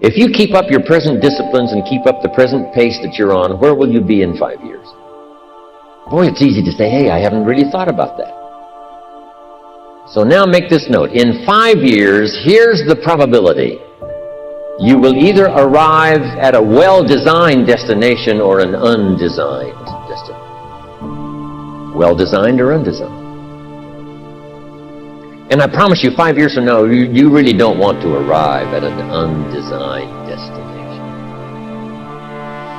If you keep up your present disciplines and keep up the present pace that you're on, where will you be in 5 years? Boy, it's easy to say, hey, I haven't really thought about that. So now make this note. In 5 years, here's the probability. You will either arrive at a well-designed destination or an undesigned destination. Well-designed or undesigned. And I promise you, 5 years from now, you really don't want to arrive at an undesigned destination.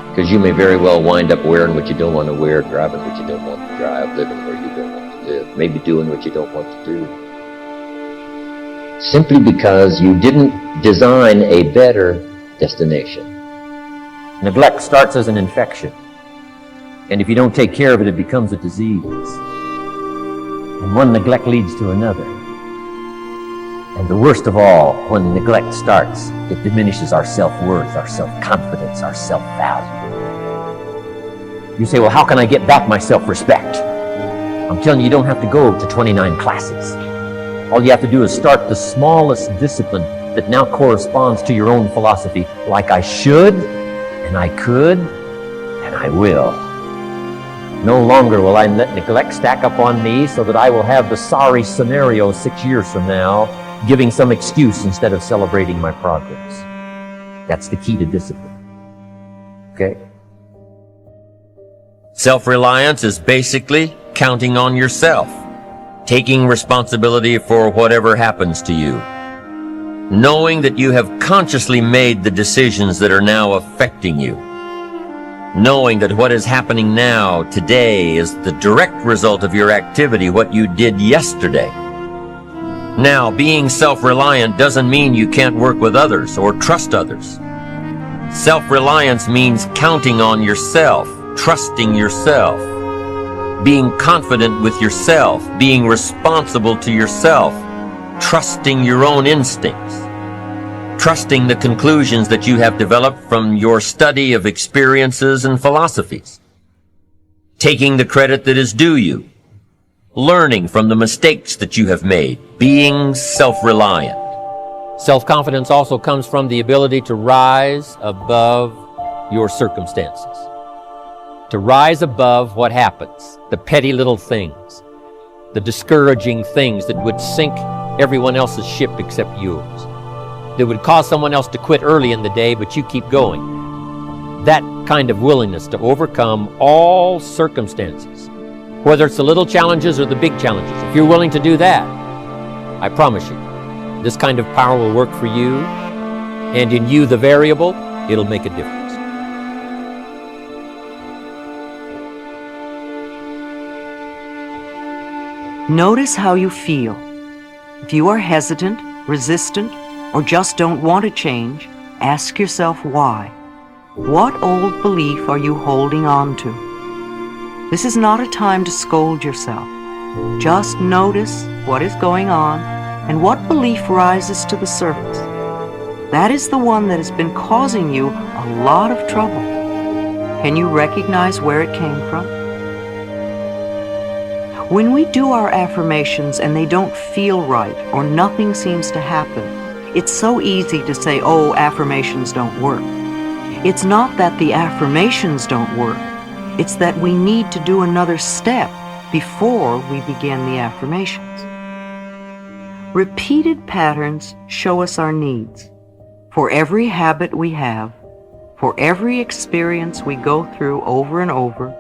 Because you may very well wind up wearing what you don't want to wear, driving what you don't want to drive, living where you don't want to live, maybe doing what you don't want to do. Simply because you didn't design a better destination. Neglect starts as an infection. And if you don't take care of it, it becomes a disease. And one neglect leads to another. And the worst of all, when neglect starts, it diminishes our self-worth, our self-confidence, our self-value. You say, well, how can I get back my self-respect? I'm telling you, you don't have to go to 29 classes. All you have to do is start the smallest discipline that now corresponds to your own philosophy, like I should, and I could, and I will. No longer will I let neglect stack up on me so that I will have the sorry scenario 6 years from now, giving some excuse instead of celebrating my progress. That's the key to discipline. Okay? Self-reliance is basically counting on yourself, taking responsibility for whatever happens to you, knowing that you have consciously made the decisions that are now affecting you, knowing that what is happening now, today, is the direct result of your activity, what you did yesterday. Now, being self-reliant doesn't mean you can't work with others or trust others. Self-reliance means counting on yourself, trusting yourself, being confident with yourself, being responsible to yourself, trusting your own instincts, trusting the conclusions that you have developed from your study of experiences and philosophies, taking the credit that is due you, learning from the mistakes that you have made, being self-reliant. Self-confidence also comes from the ability to rise above your circumstances. To rise above what happens, the petty little things, the discouraging things that would sink everyone else's ship except yours, that would cause someone else to quit early in the day, but you keep going. That kind of willingness to overcome all circumstances, whether it's the little challenges or the big challenges. If you're willing to do that, I promise you, this kind of power will work for you, and in you, the variable, it'll make a difference. Notice how you feel. If you are hesitant, resistant, or just don't want to change, ask yourself why. What old belief are you holding on to? This is not a time to scold yourself. Just notice what is going on and what belief rises to the surface. That is the one that has been causing you a lot of trouble. Can you recognize where it came from? When we do our affirmations and they don't feel right or nothing seems to happen, it's so easy to say, oh, affirmations don't work. It's not that the affirmations don't work. It's that we need to do another step before we begin the affirmations. Repeated patterns show us our needs. For every habit we have, for every experience we go through over and over,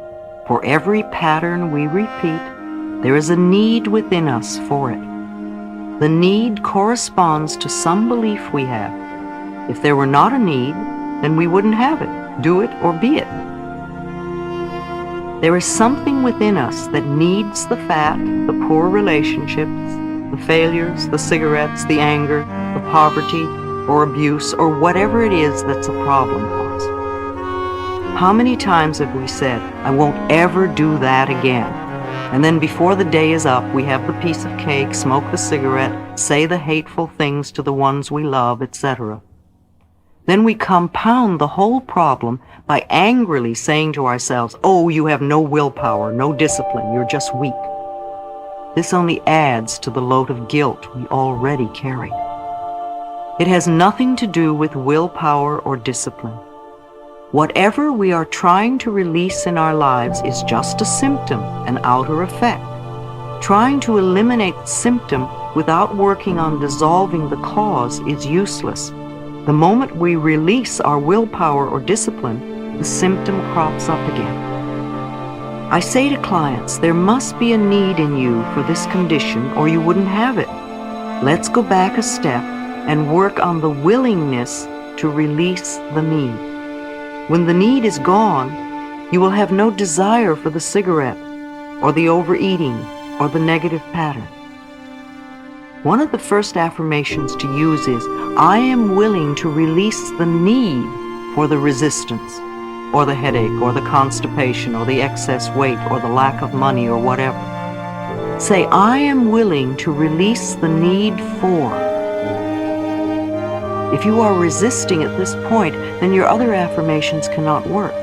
for every pattern we repeat, there is a need within us for it. The need corresponds to some belief we have. If there were not a need, then we wouldn't have it, do it, or be it. There is something within us that needs the fat, the poor relationships, the failures, the cigarettes, the anger, the poverty, or abuse, or whatever it is that's a problem for us. How many times have we said, I won't ever do that again? And then before the day is up, we have the piece of cake, smoke the cigarette, say the hateful things to the ones we love, etc. Then we compound the whole problem by angrily saying to ourselves, oh, you have no willpower, no discipline, you're just weak. This only adds to the load of guilt we already carry. It has nothing to do with willpower or discipline. Whatever we are trying to release in our lives is just a symptom, an outer effect. Trying to eliminate the symptom without working on dissolving the cause is useless. The moment we release our willpower or discipline, the symptom crops up again. I say to clients, there must be a need in you for this condition or you wouldn't have it. Let's go back a step and work on the willingness to release the need. When the need is gone, you will have no desire for the cigarette or the overeating or the negative pattern. One of the first affirmations to use is, I am willing to release the need for the resistance or the headache or the constipation or the excess weight or the lack of money or whatever. Say, I am willing to release the need for. If you are resisting at this point, then your other affirmations cannot work.